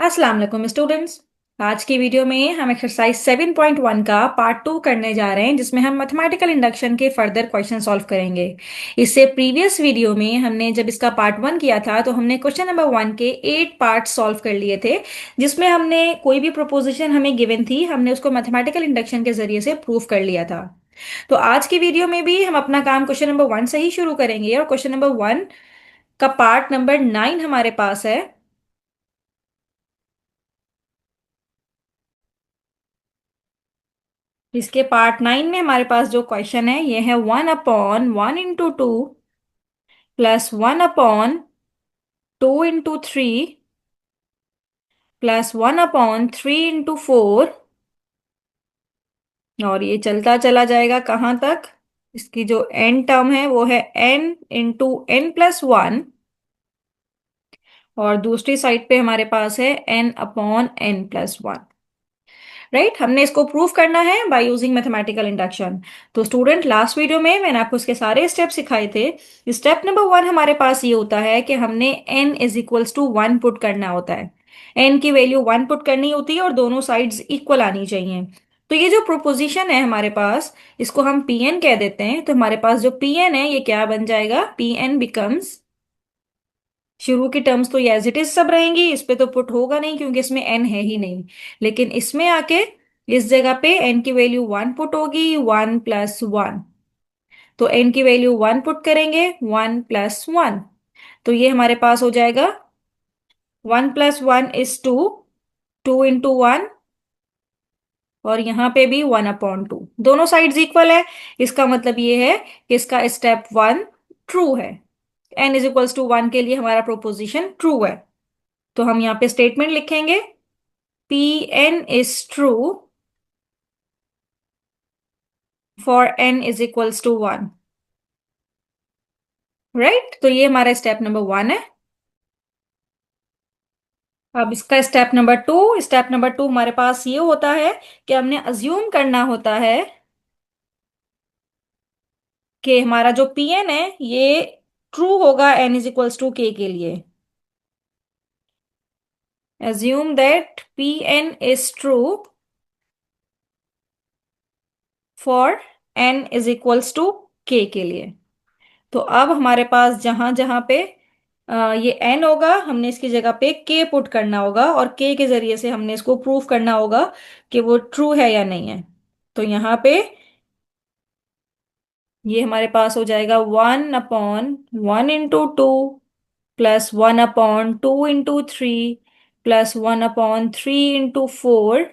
अस्सलाम वालेकुम स्टूडेंट्स। आज की वीडियो में हम एक्सरसाइज 7.1 का पार्ट 2 करने जा रहे हैं, जिसमें हम मैथमेटिकल इंडक्शन के फर्दर क्वेश्चन सॉल्व करेंगे। इससे प्रीवियस वीडियो में हमने जब इसका पार्ट 1 किया था तो हमने क्वेश्चन नंबर 1 के 8 पार्ट सॉल्व कर लिए थे, जिसमें हमने कोई भी प्रोपोजिशन हमें गिवन थी, हमने उसको मैथमेटिकल इंडक्शन के जरिए से प्रूव कर लिया था। तो आज की वीडियो में भी हम अपना काम क्वेश्चन नंबर 1 से ही शुरू करेंगे, और क्वेश्चन नंबर 1 का पार्ट नंबर 9 हमारे पास है। इसके पार्ट 9 में हमारे पास जो क्वेश्चन है ये है 1/1 into 2 plus 1/2 into 3 plus 1/3 into 4। और ये चलता चला जाएगा कहाँ तक? इसकी जो एन टर्म है वो है n into n+1, और दूसरी साइड पे हमारे पास है n/n+1। राइट, हमने इसको प्रूव करना है बाय यूजिंग मैथमेटिकल इंडक्शन। तो स्टूडेंट, लास्ट वीडियो में मैंने आपको इसके सारे स्टेप सिखाए थे। स्टेप नंबर 1 हमारे पास ये होता है कि हमने n=1 पुट करना होता है। n की वैल्यू 1 पुट करनी होती है और दोनों साइड्स इक्वल आनी चाहिए। तो ये जो प्रोपोजिशन है हमारे पास, इसको हम Pn कह देते हैं। तो हमारे पास जो Pn है ये क्या बन जाएगा? Pn बिकम्स, शुरू की टर्म्स तो एज इट इज सब रहेंगी, इस पे तो पुट होगा नहीं क्योंकि इसमें एन है ही नहीं। लेकिन इसमें आके इस जगह पे एन की वैल्यू 1 पुट होगी, 1+1। तो एन की वैल्यू 1 पुट करेंगे, 1+1। तो ये हमारे पास हो जाएगा 1+1 is 2, 2 into 1, और यहाँ पे भी 1/2। दोनों साइड्स इक्वल है, इसका मतलब ये है कि इसका स्टेप 1 ट्रू है। n=1 के लिए हमारा प्रोपोजिशन ट्रू है। तो हम यहाँ पे स्टेटमेंट लिखेंगे, Pn is true for n=1। Right, तो ये हमारा स्टेप नंबर 1 है। अब इसका स्टेप नंबर 2 हमारे पास ये होता है कि हमने अज्यूम करना होता है कि हमारा जो Pn है ये ट्रू होगा n=k के लिए। Assume that Pn is true for n=k के लिए। तो अब हमारे पास जहां जहां पे ये एन होगा, हमने इसकी जगह पे के पुट करना होगा, और के के जरिए से हमने इसको प्रूफ करना होगा कि वो ट्रू है या नहीं है। तो यहाँ पे ये हमारे पास हो जाएगा 1/1 into 2 plus 1/2 into 3 plus 1/3 into 4।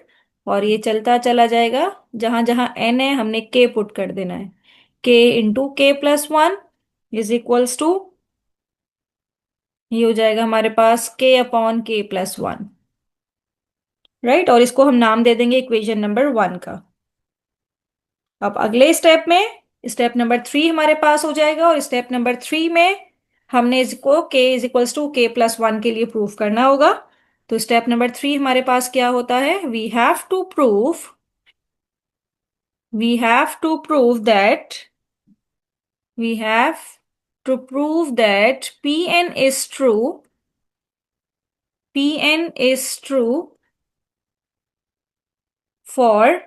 और ये चलता चला जाएगा, जहां जहां एन है हमने के पुट कर देना है। k into k+1 is equals to, ये हो जाएगा हमारे पास k/k+1। राइट, और इसको हम नाम दे देंगे इक्वेशन नंबर 1 का। अब अगले स्टेप में स्टेप नंबर 3 हमारे पास हो जाएगा, और स्टेप नंबर 3 में हमने इसको k=k+1 के लिए प्रूफ करना होगा। तो स्टेप नंबर 3 हमारे पास क्या होता है? We have to prove that we have to prove that Pn is true for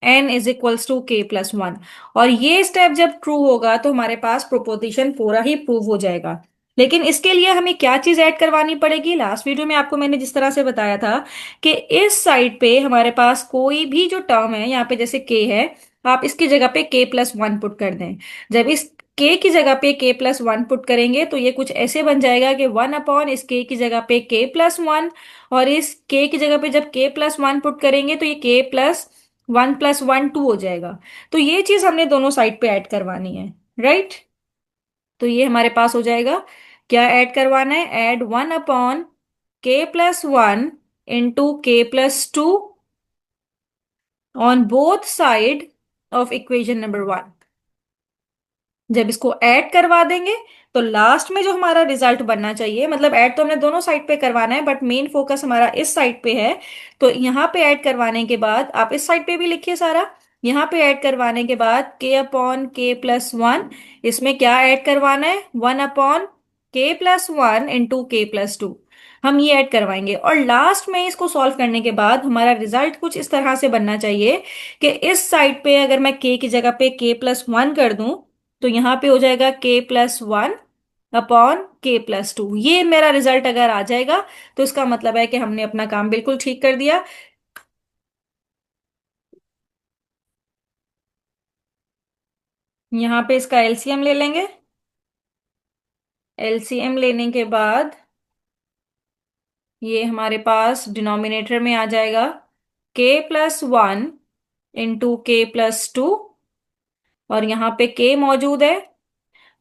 n=k+1। और ये स्टेप जब ट्रू होगा तो हमारे पास प्रोपोजिशन पूरा ही प्रूव हो जाएगा। लेकिन इसके लिए हमें क्या चीज ऐड करवानी पड़ेगी? लास्ट वीडियो में आपको मैंने जिस तरह से बताया था कि इस साइड पे हमारे पास कोई भी जो टर्म है, यहाँ पे जैसे k है, आप इसकी जगह पे k+1 पुट कर दें। जब इस k की जगह पे k+1 पुट करेंगे तो ये कुछ ऐसे बन जाएगा कि 1/, इस k की जगह पे k+1, और इस k की जगह पे जब k+1 पुट करेंगे तो ये k+1+1 2 हो जाएगा। तो ये चीज हमने दोनों साइड पे ऐड करवानी है। राइट, तो ये हमारे पास हो जाएगा। क्या ऐड करवाना है? Add 1/k+1 into k+2 on both side of equation number 1। जब इसको ऐड करवा देंगे तो लास्ट में जो हमारा रिजल्ट बनना चाहिए, मतलब ऐड तो हमने दोनों साइड पे करवाना है बट मेन फोकस हमारा इस साइड पे है। तो यहाँ पे ऐड करवाने के बाद आप इस साइड पे भी लिखिए सारा। यहाँ पे ऐड करवाने के बाद k/k+1, इसमें क्या ऐड करवाना है? 1/k+1 into k+2। हम ये ऐड करवाएंगे और लास्ट में इसको सॉल्व करने के बाद हमारा रिजल्ट कुछ इस तरह से बनना चाहिए कि इस साइड पे अगर मैं k की जगह पे k+1 कर दूं तो यहाँ पे हो जाएगा k+1 अपॉन k+2। ये मेरा रिजल्ट अगर आ जाएगा तो इसका मतलब है कि हमने अपना काम बिल्कुल ठीक कर दिया। यहाँ पे इसका एलसीएम ले लेंगे। एलसीएम लेने के बाद ये हमारे पास डिनोमिनेटर में आ जाएगा k+1 × k+2 और यहाँ पे k मौजूद है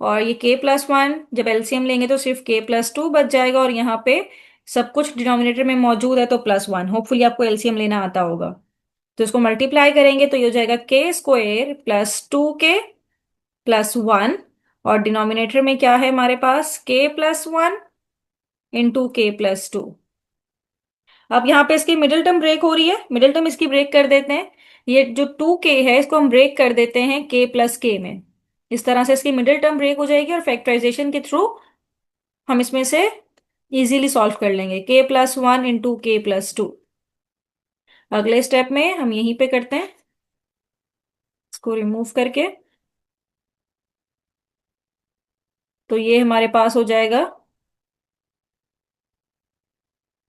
और ये k+1 जब एलसीएम लेंगे तो सिर्फ k+2 बच जाएगा और यहाँ पे सब कुछ डिनोमिनेटर में मौजूद है तो +1। होपफुली आपको एलसीएम लेना आता होगा। तो इसको मल्टीप्लाई करेंगे तो ये हो जाएगा k² + 2k +1 और डिनोमिनेटर में क्या है हमारे पास k+1 × k+2। अब यहाँ पे इसकी मिडिल टर्म ब्रेक हो रही है, मिडिल टर्म इसकी ब्रेक कर देते हैं। ये जो 2k है इसको हम ब्रेक कर देते हैं k+k में। इस तरह से इसकी मिडिल टर्म ब्रेक हो जाएगी और फैक्टराइजेशन के थ्रू हम इसमें से इजीली सॉल्व कर लेंगे k+1 × k+2। अगले स्टेप में हम यहीं पे करते हैं, इसको रिमूव करके। तो ये हमारे पास हो जाएगा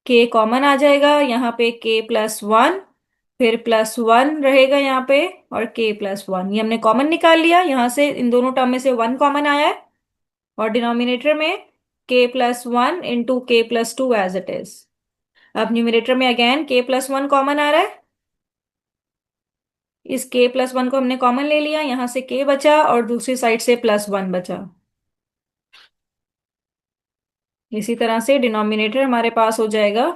k कॉमन आ जाएगा यहाँ पे k+1 फिर +1 रहेगा यहाँ पे और k+1 ये हमने कॉमन निकाल लिया। यहाँ से इन दोनों टर्म में से 1 कॉमन आया है और डिनोमिनेटर में k+1 × k+2 as it is. अब न्यूमिनेटर में अगेन k+1 कॉमन आ रहा है। इस k+1 को हमने कॉमन ले लिया, यहां से k बचा और दूसरी साइड से +1 बचा। इसी तरह से डिनोमिनेटर हमारे पास हो जाएगा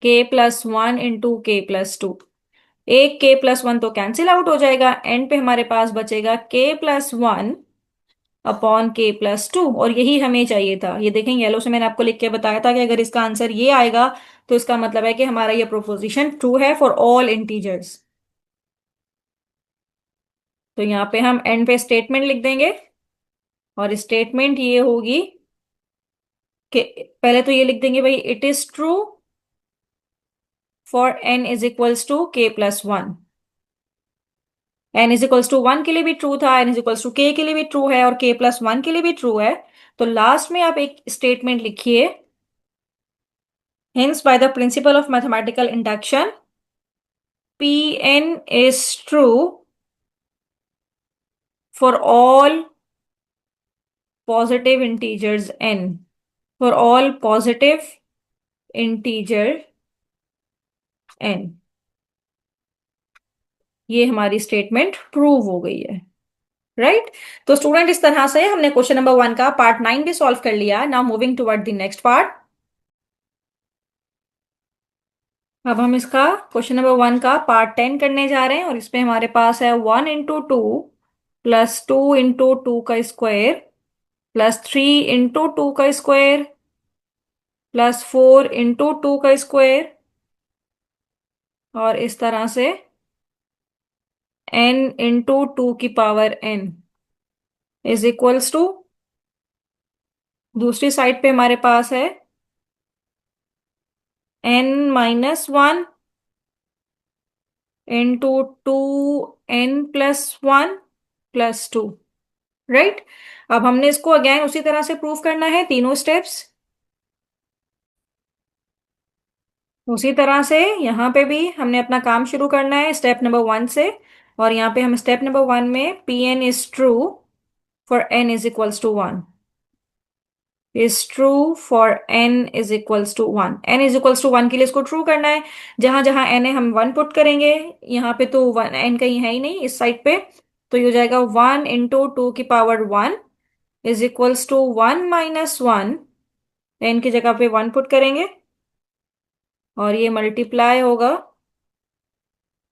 k+1 × k+2। एक k+1 तो कैंसिल आउट हो जाएगा, एंड पे हमारे पास बचेगा k+1 अपॉन k+2 और यही हमें चाहिए था। ये देखें येलो से मैंने आपको लिख के बताया था कि अगर इसका आंसर ये आएगा तो इसका मतलब है कि हमारा ये प्रोपोजिशन ट्रू है फॉर ऑल इंटीजर्स। तो यहाँ पे हम एंड पे स्टेटमेंट लिख देंगे और स्टेटमेंट ये होगी कि पहले तो ये लिख देंगे भाई it is true for n = k+1। n = 1 के लिए भी ट्रू था, n = k के लिए भी ट्रू है और k+1 के लिए भी ट्रू है। तो लास्ट में आप एक स्टेटमेंट लिखिए, hence by the principle of mathematical induction Pn is true for all positive integers n, for all positive integer n। ये हमारी स्टेटमेंट प्रूव हो गई है, राइट। तो स्टूडेंट इस तरह से हमने क्वेश्चन नंबर 1 का पार्ट 9 भी सॉल्व कर लिया। Now moving toward the next part. अब हम इसका क्वेश्चन नंबर 1 का पार्ट 10 करने जा रहे हैं और इसमें हमारे पास है 1 × 2 +2 × 2 का स्क्वायर +3 × 2 का स्क्वायर +4 × 2 का स्क्वायर और इस तरह से n × 2 की power n is equals to, दूसरी साइड पे हमारे पास है n-1 × 2n+1 + 2, राइट। अब हमने इसको अगेन उसी तरह से प्रूव करना है, तीनों स्टेप्स उसी तरह से। यहाँ पे भी हमने अपना काम शुरू करना है स्टेप नंबर 1 से और यहाँ पे हम स्टेप नंबर 1 में Pn is true for n = 1 is true for n = 1। n = 1 के लिए इसको ट्रू करना है। जहां जहां n है हम 1 पुट करेंगे, यहाँ पे तो n कहीं है ही नहीं इस साइड पे। तो ये हो जाएगा 1 × 2 की power 1 is equals to 1 - 1। n की जगह पे 1 पुट करेंगे और ये मल्टीप्लाई होगा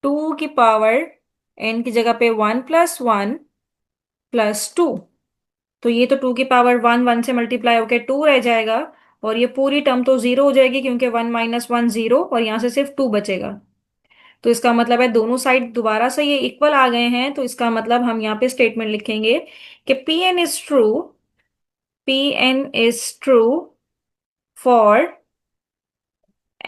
2 की पावर n की जगह पे 1+1 + 2। तो ये तो 2 की पावर 1 1 से मल्टीप्लाई होकर 2 रह जाएगा और ये पूरी टर्म तो 0 हो जाएगी क्योंकि 1 - 1 0 और यहां से सिर्फ 2 बचेगा। तो इसका मतलब है दोनों साइड दोबारा से ये इक्वल आ गए हैं। तो इसका मतलब हम यहाँ पे स्टेटमेंट लिखेंगे कि Pn is true P n is true for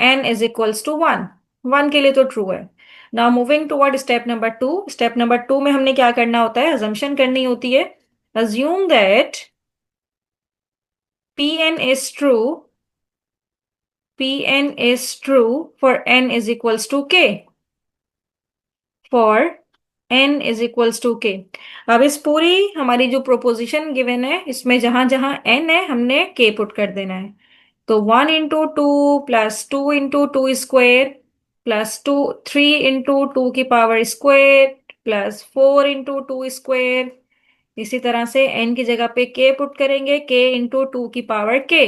n is equals to one. One के लिए तो ट्रू है। Now moving toward step number two. Step number two में हमने क्या करना होता है, अजम्पशन करनी होती है। Assume that P n is true, Pn is true for n is equals to k, for n is equals to k। अब इस पूरी हमारी जो प्रोपोजिशन गिवन है इसमें जहां जहां n है हमने k पुट कर देना है। तो 1 into 2 plus 2 into 2 square plus 3 into 2 की power square plus 4 into 2 square. इसी तरह से n की जगह पे k पुट करेंगे, k into 2 की पावर k।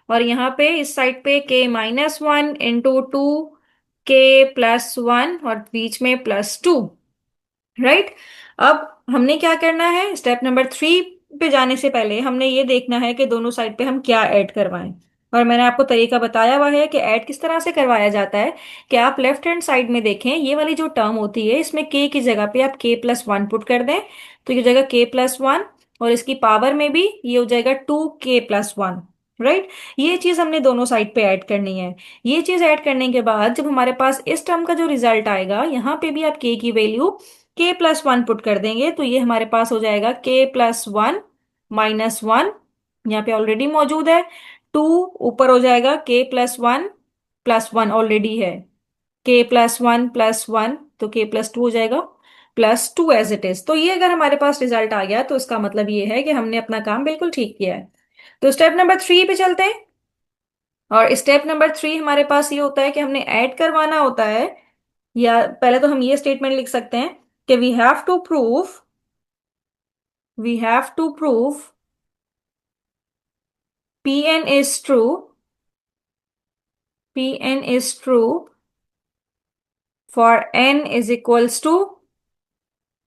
और यहाँ पे इस साइड पे k-1 into 2 k+1 और बीच में +2। राइट। अब हमने क्या करना है, स्टेप नंबर थ्री पे जाने से पहले हमने ये देखना है कि दोनों साइड पे हम क्या ऐड करवाएं। और मैंने आपको तरीका बताया हुआ है कि ऐड किस तरह से करवाया जाता है। कि आप लेफ्ट हैंड साइड में देखें, ये वाली जो टर्म होती है इसमें k की जगह पे आप k+1 पुट कर दें, तो ये हो जाएगा k+1। और इसकी पावर में भी ये हो जाएगा 2k+1। राइट। ये चीज हमने दोनों साइड पे ऐड करनी है। ये चीज ऐड करने के बाद जब हमारे पास इस टर्म का जो रिजल्ट आएगा, यहाँ पे भी आप k की वैल्यू k+1 पुट कर देंगे, तो ये हमारे पास हो जाएगा k+1 -1। यहाँ पे ऑलरेडी मौजूद है। 2 ऊपर हो जाएगा k+1 +1 ऑलरेडी है। k+1 +1 तो k+2 हो जाएगा +2 एज इट इज। तो ये अगर हमारे पास रिजल्ट आ गया तो इसका मतलब ये है कि हमने अपना काम बिल्कुल ठीक किया है। तो स्टेप नंबर थ्री पे चलते हैं। और स्टेप नंबर थ्री हमारे पास ये होता है कि हमने ऐड करवाना होता है। या पहले तो हम ये स्टेटमेंट लिख सकते हैं कि we have to prove Pn is true for n is equals to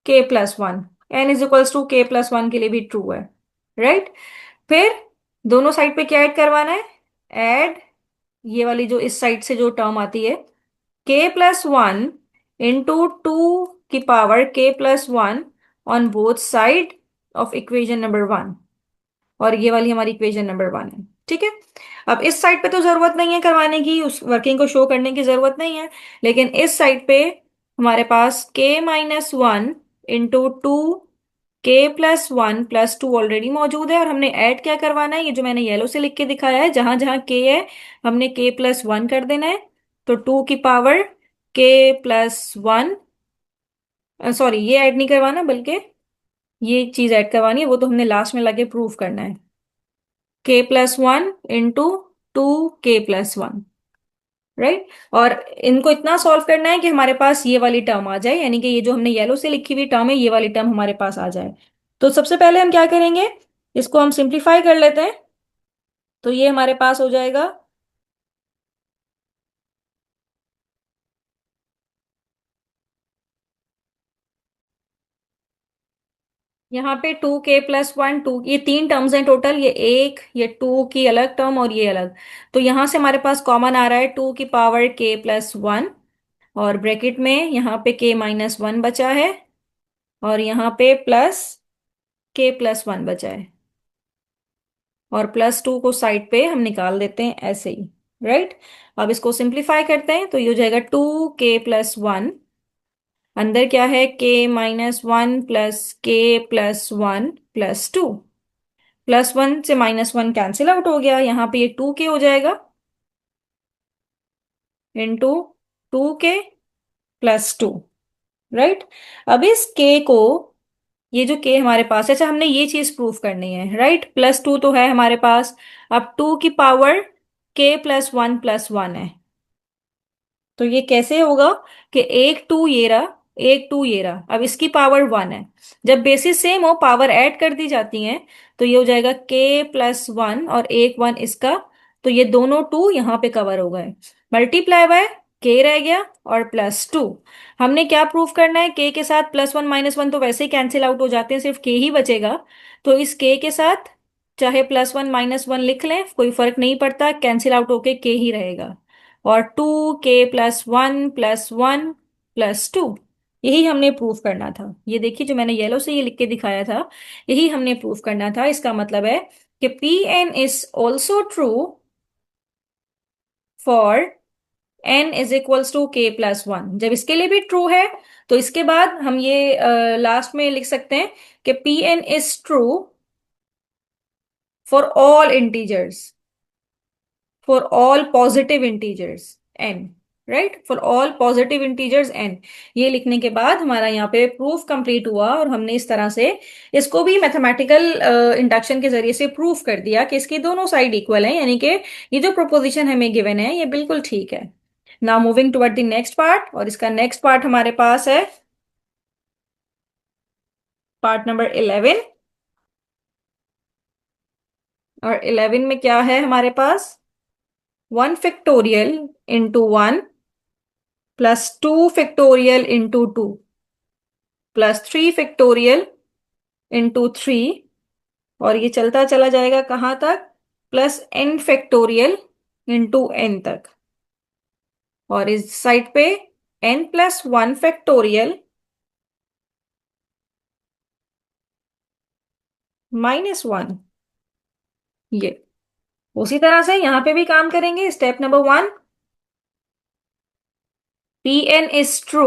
k+1। n is equals to k+1 के लिए भी ट्रू है। राइट। फिर दोनों साइड पे क्या ऐड करवाना है, ऐड ये वाली जो इस साइड से जो टर्म आती है k+1 into 2 की power k+1 on both side of equation number 1। और ये वाली हमारी इक्वेशन नंबर 1 है। ठीक है। अब इस साइड पे तो जरूरत नहीं है करवाने की, उस वर्किंग को शो करने की जरूरत नहीं है। लेकिन इस साइड पे हमारे पास k-1 into 2 k+1 +2 ऑलरेडी मौजूद है। और हमने ऐड क्या करवाना है, ये जो मैंने येलो से लिख के दिखाया है, जहां जहां k है हमने k+1 कर देना है। तो 2 की पावर k+1, सॉरी ये ऐड नहीं करवाना बल्कि ये चीज ऐड करवानी है, वो तो हमने लास्ट में लगे प्रूव करना है। k+1 into 2 k+1। राइट। और इनको इतना सॉल्व करना है कि हमारे पास ये वाली टर्म आ जाए, यानी कि ये जो हमने येलो से लिखी हुई टर्म है ये वाली टर्म हमारे पास आ जाए। तो सबसे पहले हम क्या करेंगे, इसको हम सिंप्लीफाई कर लेते हैं। तो ये हमारे पास हो जाएगा यहाँ पे 2k+1 2, ये तीन टर्म्स हैं टोटल, ये एक, ये 2 की अलग टर्म और ये अलग। तो यहां से हमारे पास कॉमन आ रहा है 2 की पावर k+1। और ब्रैकेट में यहाँ पे k-1 बचा है और यहाँ पे प्लस k+1 बचा है। और +2 को साइड पे हम निकाल देते हैं ऐसे ही। राइट। अब इसको सिंप्लीफाई करते हैं तो ये हो जाएगा 2k+1। अंदर क्या है, k-1 +k+1 +2। +1 से -1 कैंसिल आउट हो गया, यहाँ पे ये 2k हो जाएगा इंटू 2k+2। राइट। अब इस k को, ये जो k हमारे पास है, अच्छा हमने ये चीज प्रूफ करनी है। राइट। +2 तो है हमारे पास। अब 2 की पावर k+1 +1 है। तो ये कैसे होगा कि एक 2 ये रहा, एक 2 ये रहा, अब इसकी पावर 1 है। जब बेसिस सेम हो पावर ऐड कर दी जाती हैं, तो ये हो जाएगा k+1 और एक 1 इसका। तो ये दोनों 2 यहाँ पे कवर हो गए, मल्टीप्लाई बाय k रह गया और +2। हमने क्या प्रूफ करना है, k के साथ +1 -1 तो वैसे ही कैंसिल आउट हो जाते हैं, सिर्फ k ही बचेगा। तो इस k के साथ चाहे +1 -1 लिख लें, कोई फर्क नहीं पड़ता, कैंसिल आउट होके k ही रहेगा। और 2k+1 +1 +2, यही हमने प्रूफ करना था। ये देखिए जो मैंने येलो से ये लिख के दिखाया था, यही हमने प्रूफ करना था। इसका मतलब है कि P n is also true for n is equals to k plus one. जब इसके लिए भी ट्रू है तो इसके बाद हम ये लास्ट में लिख सकते हैं कि P n is true for all integers, for all positive integers n, right, for all positive integers n. ये लिखने के बाद हमारा यहाँ पे प्रूफ कंप्लीट हुआ और हमने इस तरह से इसको भी मैथमेटिकल इंडक्शन के जरिए से प्रूफ कर दिया कि इसकी दोनों साइड इक्वल है, यानी कि ये जो प्रोपोजिशन हमें गिवन है ये बिल्कुल ठीक है। Now moving toward the next part, और इसका नेक्स्ट पार्ट हमारे पास है पार्ट नंबर 11। और 11 में क्या है हमारे पास, 1 factorial into 1 plus 2 factorial into 2 plus 3 factorial into 3, और ये चलता चला जाएगा कहाँ तक, plus n factorial into n तक। और इस साइड पे n+1 फैक्टोरियल -1। ये उसी तरह से यहां पे भी काम करेंगे। Step number 1, P n is true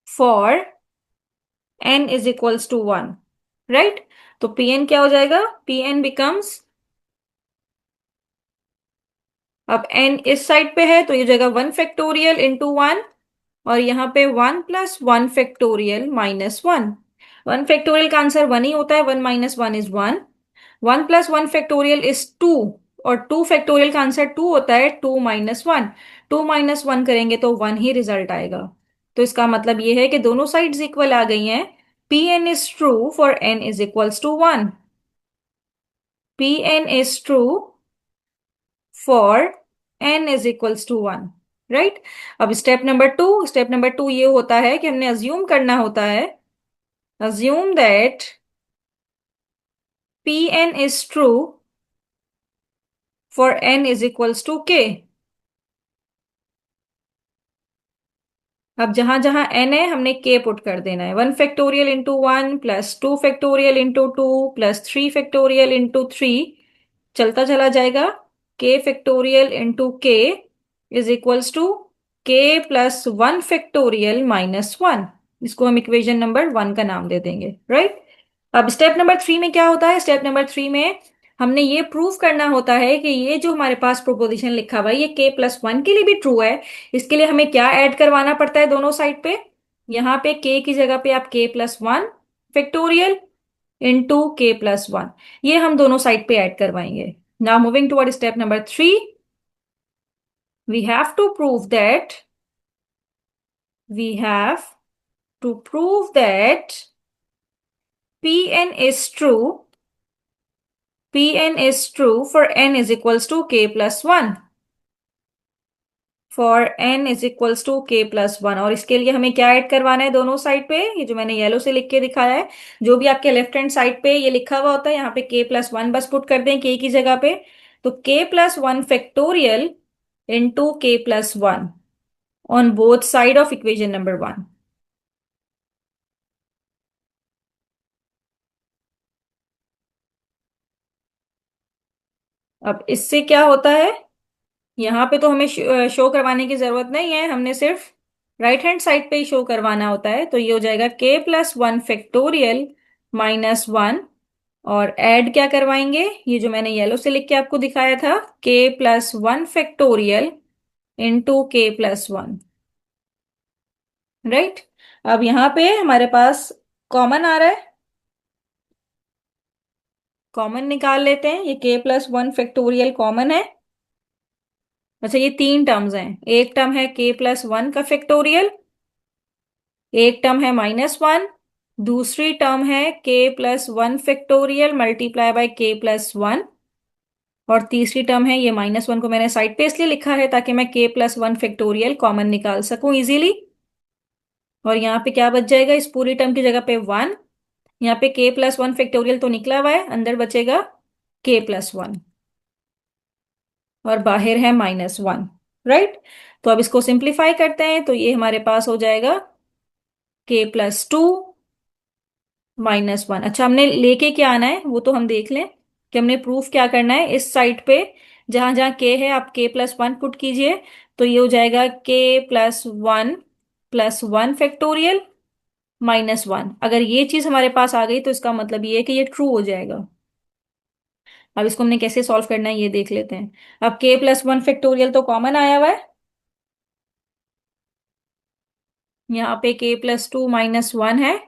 for n is equals to 1, right. तो पी एन क्या हो जाएगा, पी एन बिकम्स, अब n इस साइड पे है तो ये हो जाएगा 1 फैक्टोरियल इंटू 1, और यहाँ पे 1+1 फैक्टोरियल -1। 1 फैक्टोरियल का आंसर 1 ही होता है, 1 - 1 इज 1। 1+1 फैक्टोरियल इज 2, और 2 फैक्टोरियल का आंसर 2 होता है, 2 - 1। 2 - 1 करेंगे तो 1 ही रिजल्ट आएगा। तो इसका मतलब ये है कि दोनों साइड्स इक्वल आ गई हैं। P n is true for n is equals to 1। P n is true for n is equals to 1, right. अब स्टेप नंबर 2 ये होता है कि हमने अज्यूम करना होता है, assume that P n is true for n is equals to k। अब जहां जहां n है हमने k पुट कर देना है। 1 factorial into 1 plus 2 factorial into 2 plus 3 factorial into 3 चलता चला जाएगा। k factorial into k is equals to k+1 factorial -1। इसको हम इक्वेशन नंबर 1 का नाम दे देंगे, राइट। अब स्टेप नंबर 3 में क्या होता है, स्टेप नंबर 3 में हमने ये प्रूव करना होता है कि ये जो हमारे पास प्रोपोजिशन लिखा हुआ है ये k+1 के लिए भी ट्रू है। इसके लिए हमें क्या ऐड करवाना पड़ता है दोनों साइड पे, यहाँ पे k की जगह पे आप k+1 फैक्टोरियल इंटू k+1, ये हम दोनों साइड पे ऐड करवाएंगे। Now moving toward step number 3, we have to prove that we have to prove that Pn is true, Pn is true for n is equals to k+1, for n is equals to k+1। और इसके लिए हमें क्या add करवाना है दोनों side पे, ये जो मैंने येलो से लिख के दिखाया है, जो भी आपके लेफ्ट हैंड साइड पे ये लिखा हुआ होता है यहाँ पे k+1 बस पुट कर दें k की जगह पे। तो k+1 factorial into k+1 on both side of equation number 1। अब इससे क्या होता है, यहाँ पे तो हमें शो करवाने की जरूरत नहीं है, हमने सिर्फ राइट हैंड साइड पे ही शो करवाना होता है। तो ये हो जाएगा k+1 फैक्टोरियल -1, और ऐड क्या करवाएंगे, ये जो मैंने येलो से लिख के आपको दिखाया था, k+1 factorial into k+1, right. अब यहाँ पे हमारे पास कॉमन आ रहा है, कॉमन निकाल लेते हैं। ये k+1 फैक्टोरियल कॉमन है। अच्छा, ये तीन टर्म्स हैं, एक टर्म है k+1 का फैक्टोरियल, एक टर्म है -1, दूसरी टर्म है k+1 factorial multiply by k+1, और तीसरी टर्म है ये -1 को मैंने साइड पे इसलिए लिखा है ताकि मैं k+1 फैक्टोरियल कॉमन निकाल सकूं इजीली। और यहाँ पे क्या बच जाएगा, इस पूरी टर्म की जगह पे 1, यहाँ पे k+1 फैक्टोरियल तो निकला हुआ है, अंदर बचेगा k+1, और बाहर है -1, राइट। तो अब इसको सिंप्लीफाई करते हैं, तो ये हमारे पास हो जाएगा k+2 -1। अच्छा, हमने लेके क्या आना है वो तो हम देख लें कि हमने प्रूफ क्या करना है। इस साइड पे जहां जहां के है आप k+1 पुट कीजिए, तो ये हो जाएगा k+1 + 1 फैक्टोरियल -1। अगर ये चीज हमारे पास आ गई तो इसका मतलब ये है कि ये ट्रू हो जाएगा। अब इसको हमने कैसे सॉल्व करना है ये देख लेते हैं। अब k+1 फैक्टोरियल तो कॉमन आया हुआ है, यहाँ पे k+2 - 1 है।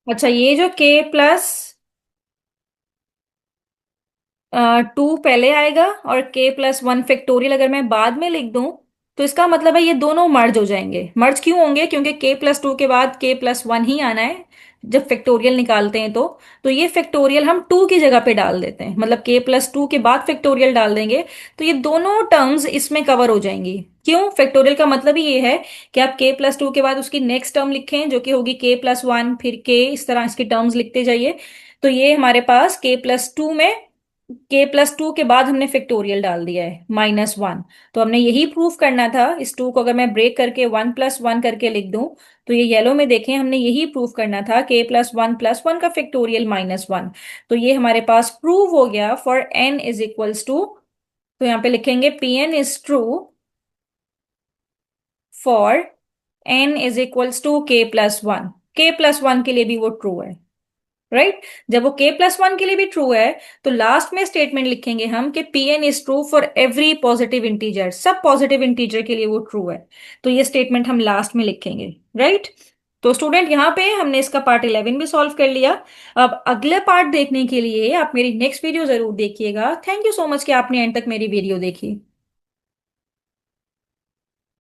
अच्छा, ये जो k+2 पहले आएगा और k+1 फैक्टोरियल अगर मैं बाद में लिख दूं तो इसका मतलब है ये दोनों मर्ज हो जाएंगे। मर्ज क्यों होंगे? क्योंकि k+2 के बाद k+1 ही आना है जब फैक्टोरियल निकालते हैं तो ये फैक्टोरियल हम 2 की जगह पे डाल देते हैं, मतलब k+2 के बाद फैक्टोरियल डाल देंगे तो ये दोनों टर्म्स इसमें कवर हो जाएंगी। क्यों? फैक्टोरियल का मतलब ही ये है कि आप k+2 के बाद उसकी नेक्स्ट टर्म लिखें जो कि होगी k+1, फिर k, इस तरह इसकी टर्म्स लिखते जाइए। तो ये हमारे पास k+2 के बाद हमने फैक्टोरियल डाल दिया है -1। तो हमने यही प्रूफ करना था। इस 2 को अगर मैं ब्रेक करके 1+1 करके लिख दूं तो ये येलो में देखें, हमने यही प्रूफ करना था k+1 + 1 का फैक्टोरियल -1। तो ये हमारे पास प्रूव हो गया for n is equals to, तो यहाँ पे लिखेंगे Pn is true for n is equals to k+1। k+1 के लिए भी वो ट्रू है, राइट। जब वो k+1 के लिए भी ट्रू है तो लास्ट में स्टेटमेंट लिखेंगे हम कि Pn is true for every positive integer, सब पॉजिटिव इंटीजर के लिए वो ट्रू है। तो ये स्टेटमेंट हम लास्ट में लिखेंगे, राइट। तो स्टूडेंट यहाँ पे हमने इसका पार्ट 11 भी सॉल्व कर लिया। अब अगले पार्ट देखने के लिए आप मेरी नेक्स्ट वीडियो जरूर देखिएगा। थैंक यू सो मच कि आपने एंड तक मेरी वीडियो देखी।